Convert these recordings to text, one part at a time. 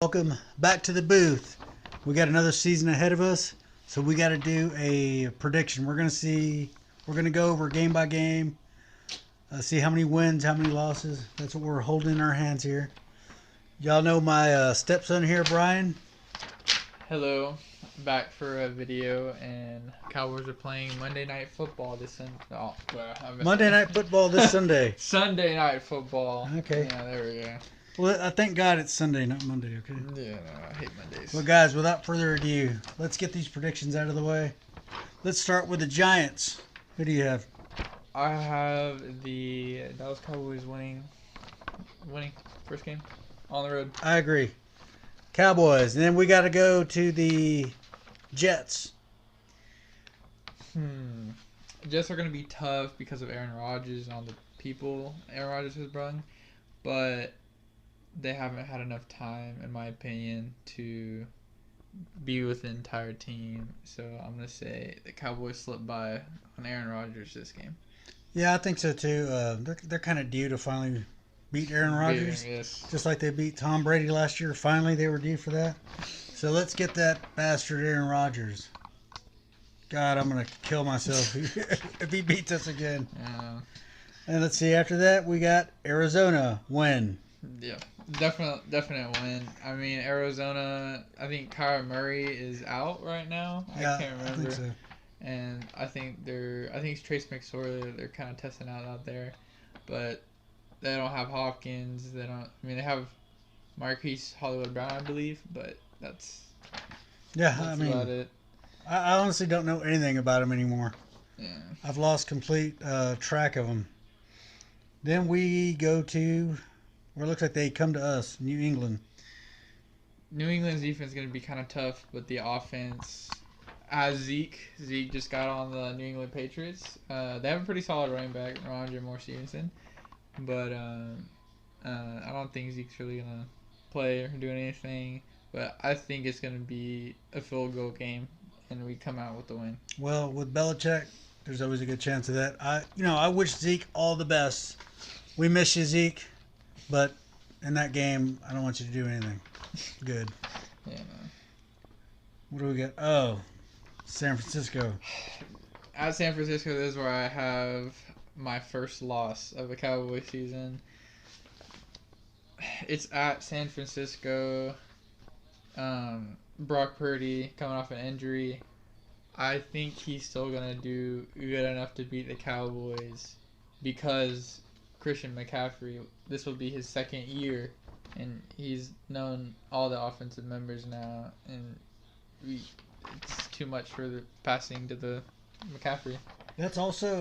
Welcome back to the booth. We got another season ahead of us, so we got to do a prediction. We're gonna go over game by game, see how many wins, how many losses. That's what we're holding in our hands here. Y'all know my stepson here, Brian. Hello, back for a video, and Cowboys are playing Monday Night Football this Sunday. Oh, well, Monday Night Football this Sunday. Sunday Night Football. Okay. Yeah, there we go. Well, I thank God it's Sunday, not Monday, okay? Yeah, no, I hate Mondays. Well, guys, without further ado, let's get these predictions out of the way. Let's start with the Giants. Who do you have? I have the Dallas Cowboys winning first game on the road. I agree. Cowboys. And then we got to go to the Jets. Jets are going to be tough because of Aaron Rodgers and all the people Aaron Rodgers has brought, but they haven't had enough time, in my opinion, to be with the entire team. So I'm going to say the Cowboys slipped by on Aaron Rodgers this game. Yeah, I think so too. They're kind of due to finally beat Aaron Rodgers. Yes. Just like they beat Tom Brady last year. Finally, they were due for that. So let's get that bastard Aaron Rodgers. God, I'm going to kill myself if he beats us again. Yeah. And let's see, after that, we got Arizona win. Yeah, definite win. I mean, Arizona, I think Kyler Murray is out right now. Yeah, I can't remember. I think so. And I think it's Trace McSorley they're kind of testing out there. But they don't have Hopkins. They have Marquise Hollywood Brown, I believe, but that's about it. I honestly don't know anything about him anymore. Yeah. I've lost complete track of him. Then we go to where it looks like they come to us, New England. New England's defense is going to be kind of tough, but the offense has Zeke. Zeke just got on the New England Patriots. They have a pretty solid running back, Rondre Moore Stevenson. But I don't think Zeke's really going to play or do anything. But I think it's going to be a field goal game, and we come out with the win. Well, with Belichick, there's always a good chance of that. I wish Zeke all the best. We miss you, Zeke. But in that game, I don't want you to do anything good. Yeah, man. What do we got? Oh, San Francisco. At San Francisco, this is where I have my first loss of the Cowboy season. It's at San Francisco. Brock Purdy coming off an injury. I think he's still going to do good enough to beat the Cowboys because Christian McCaffrey, this will be his second year, and he's known all the offensive members now, and it's too much for the passing to the McCaffrey. That's also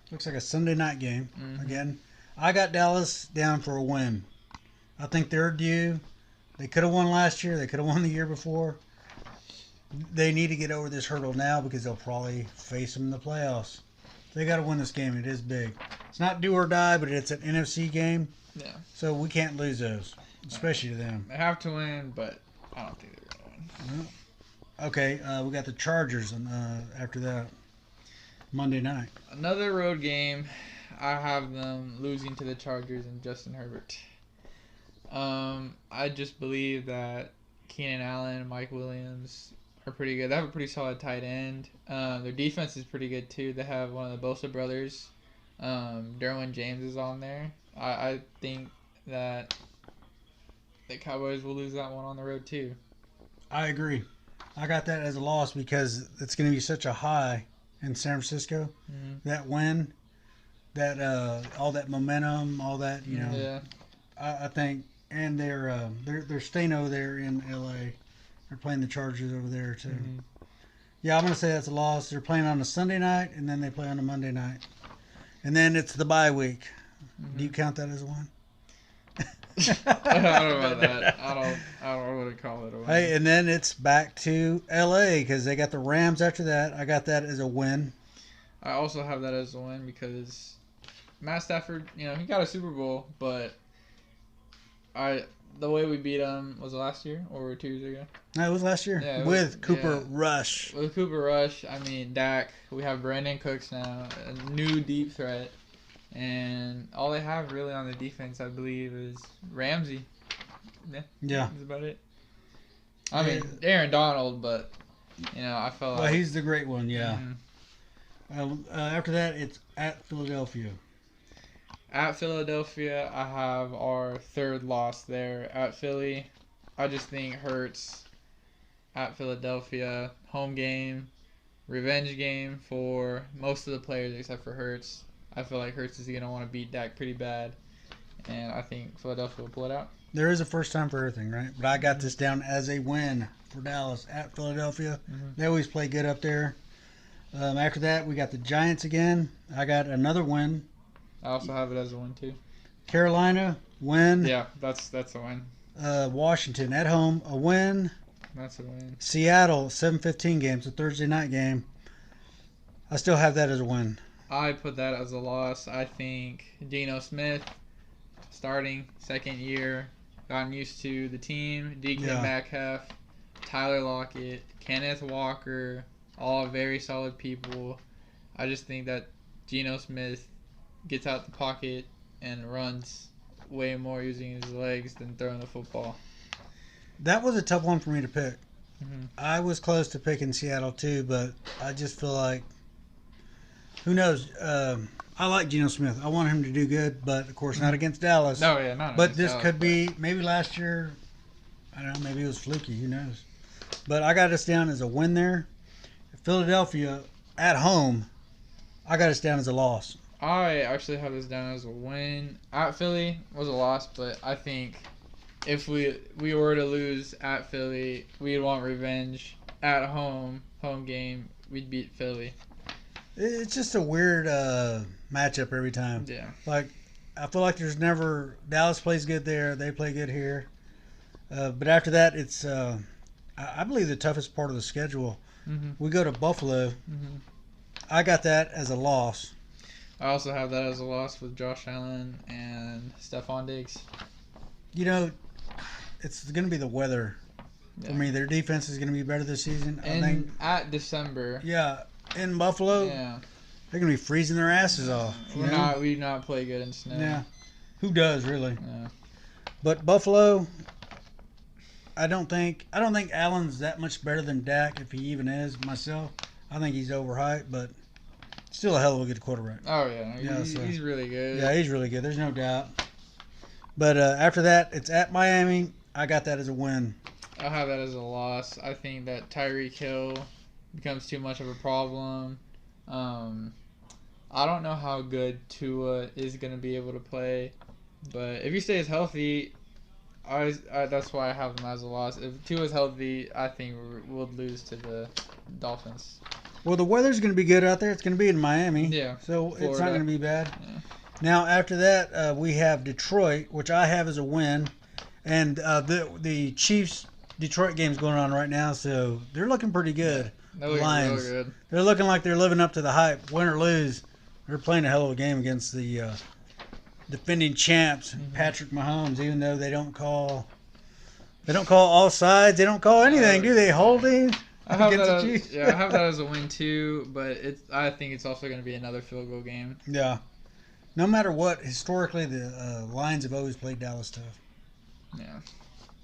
looks like a Sunday night game. Mm-hmm. Again, I got Dallas down for a win. I think they're due. They could have won last year. They could have won the year before. They need to get over this hurdle now because they'll probably face them in the playoffs. They got to win this game. It is big. It's not do or die, but it's an NFC game. Yeah. So we can't lose those, especially to them. They have to win, but I don't think they're going to win. Okay, we got the Chargers after that Monday night. Another road game. I have them losing to the Chargers and Justin Herbert. I just believe that Keenan Allen and Mike Williams are pretty good. They have a pretty solid tight end. Their defense is pretty good too. They have one of the Bosa brothers. Derwin James is on there. I think that the Cowboys will lose that one on the road too. I agree. I got that as a loss because it's going to be such a high in San Francisco. Mm-hmm. That win, that all that momentum, all that Yeah. I think, and they're staying over there in L.A. They're playing the Chargers over there too. Mm-hmm. Yeah, I'm going to say that's a loss. They're playing on a Sunday night, and then they play on a Monday night. And then it's the bye week. Mm-hmm. Do you count that as a win? I don't know about that. I don't really call it a win. Hey, and then it's back to L.A. because they got the Rams after that. I got that as a win. I also have that as a win because Matt Stafford, he got a Super Bowl, but the way we beat him was last year or 2 years ago. No, it was last year. Yeah, with Cooper Rush. With Cooper Rush, Dak. We have Brandon Cooks now, a new deep threat. And all they have really on the defense, I believe, is Ramsey. Yeah. That's about it. I mean, Aaron Donald, but I felt Well, like he's the great one. Yeah. Mhm. After that, it's at Philadelphia. At Philadelphia, I have our third loss there. At Philly, I just think Hurts at Philadelphia, home game, revenge game for most of the players except for Hurts. I feel like Hurts is going to want to beat Dak pretty bad, and I think Philadelphia will pull it out. There is a first time for everything, right? But I got this down as a win for Dallas at Philadelphia. They always play good up there. After that, we got the Giants again. I got another win. I also have it as a win too. Carolina, win. Yeah, that's a win. Washington at home, a win. That's a win. Seattle, 7:15 game, so Thursday night game. I still have that as a win. I put that as a loss. I think Geno Smith, starting second year, gotten used to the team. DK Metcalf, Tyler Lockett, Kenneth Walker, all very solid people. I just think that Geno Smith gets out the pocket and runs way more using his legs than throwing the football. That was a tough one for me to pick. Mm-hmm. I was close to picking Seattle too, but I just feel like, who knows? I like Geno Smith. I want him to do good, but of course not against Dallas. No, yeah, not. But this Dallas, could be maybe last year. I don't know. Maybe it was fluky. Who knows? But I got us down as a win there. Philadelphia at home, I got us down as a loss. I actually have this down as a win. At Philly was a loss, but I think if we were to lose at Philly, we'd want revenge. At home game, we'd beat Philly. It's just a weird matchup every time. Yeah. Like, I feel like there's never Dallas plays good there. They play good here. But after that, it's I believe the toughest part of the schedule. Mm-hmm. We go to Buffalo. Mm-hmm. I got that as a loss. I also have that as a loss with Josh Allen and Stephon Diggs. It's going to be the weather. Yeah. I mean, their defense is going to be better this season. And I think. at December. Yeah, in Buffalo. Yeah. They're going to be freezing their asses off. We do not play good in snow. Yeah. Who does really? Yeah. But Buffalo, I don't think Allen's that much better than Dak, if he even is. Myself, I think he's overhyped, but still a hell of a good quarterback. Oh yeah, he's really good. Yeah, he's really good. There's no doubt. But after that, it's at Miami. I got that as a win. I'll have that as a loss. I think that Tyreek Hill becomes too much of a problem. I don't know how good Tua is going to be able to play, but if he stays healthy, that's why I have him as a loss. If Tua's healthy, I think we'll lose to the Dolphins. Well, the weather's going to be good out there. It's going to be in Miami. Yeah. So Florida. It's not going to be bad. Yeah. Now, after that, we have Detroit, which I have as a win. And the Chiefs-Detroit game's going on right now, so they're looking pretty good. They're looking Lions. real good. They're looking like they're living up to the hype. Win or lose, they're playing a hell of a game against the defending champs, Patrick Mahomes, even though they don't call all sides. They don't call anything, do they? Holding I have against that the as, Chiefs. I have that as a win too, but I think it's also going to be another field goal game. Yeah. No matter what, historically, the Lions have always played Dallas tough. Yeah.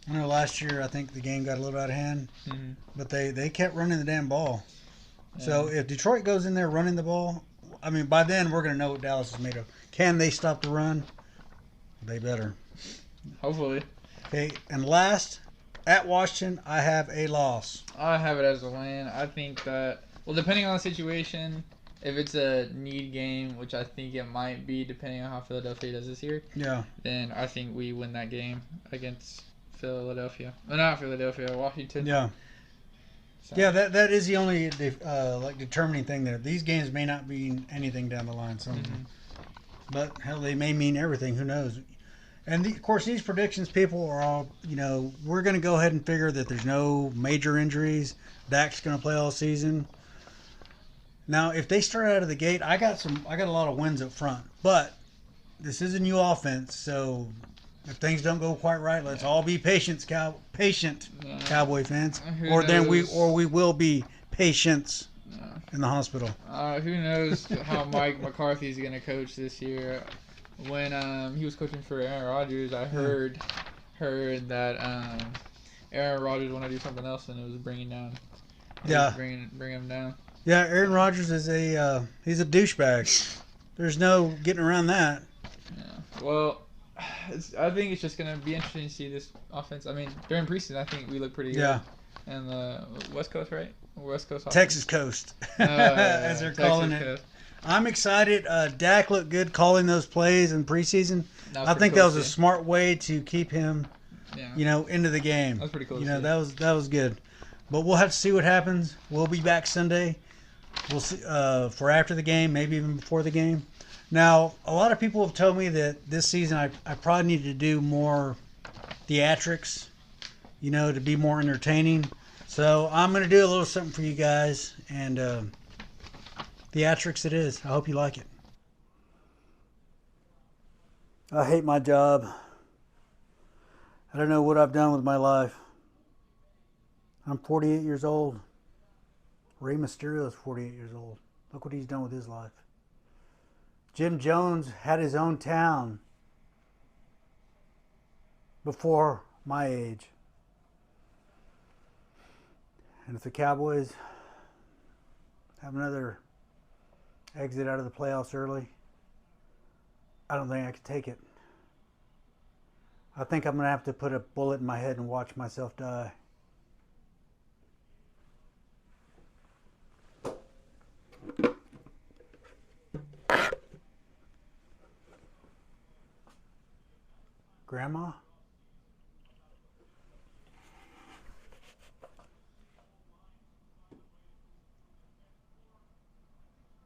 I know last year, I think the game got a little out of hand, but they kept running the damn ball. Yeah. So if Detroit goes in there running the ball, I mean, by then we're going to know what Dallas is made of. Can they stop the run? They better. Hopefully. Okay, and last, at Washington, I have a loss. I have it as a win. I think that, well, depending on the situation, if it's a need game, which I think it might be depending on how Philadelphia does this year, then I think we win that game against Philadelphia. Well, not Philadelphia, Washington. Yeah. So. Yeah, that is the only determining thing there. These games may not mean anything down the line, but hell, they may mean everything. Who knows? And of course, these predictions, people are all, we're going to go ahead and figure that there's no major injuries. Dak's going to play all season. Now, if they start out of the gate, I got a lot of wins up front, but this is a new offense, so if things don't go quite right, let's all be patient, Cowboy fans, or we will be patients in the hospital. Who knows how Mike McCarthy's going to coach this year? When he was coaching for Aaron Rodgers, I heard heard that Aaron Rodgers want to do something else, and it was bringing down. Yeah. Bring him down. Yeah, Aaron Rodgers is he's a douchebag. There's no getting around that. Yeah. Well, I think it's just gonna be interesting to see this offense. I mean, during preseason, I think we look pretty good. Yeah. And the West Coast, right? West Coast offense. Texas Coast, as they're Texas calling it. Coast. I'm excited. Dak looked good calling those plays in preseason. I think cool that was a smart way to keep him, Yeah. into the game. That was pretty cool. That was good. But we'll have to see what happens. We'll be back Sunday. We'll see for after the game, maybe even before the game. Now, a lot of people have told me that this season I probably need to do more theatrics, to be more entertaining. So I'm going to do a little something for you guys, and theatrics it is. I hope you like it. I hate my job. I don't know what I've done with my life. I'm 48 years old. Rey Mysterio is 48 years old. Look what he's done with his life. Jim Jones had his own town before my age. And if the Cowboys have another exit out of the playoffs early, I don't think I could take it. I think I'm going to have to put a bullet in my head and watch myself die. Grandma?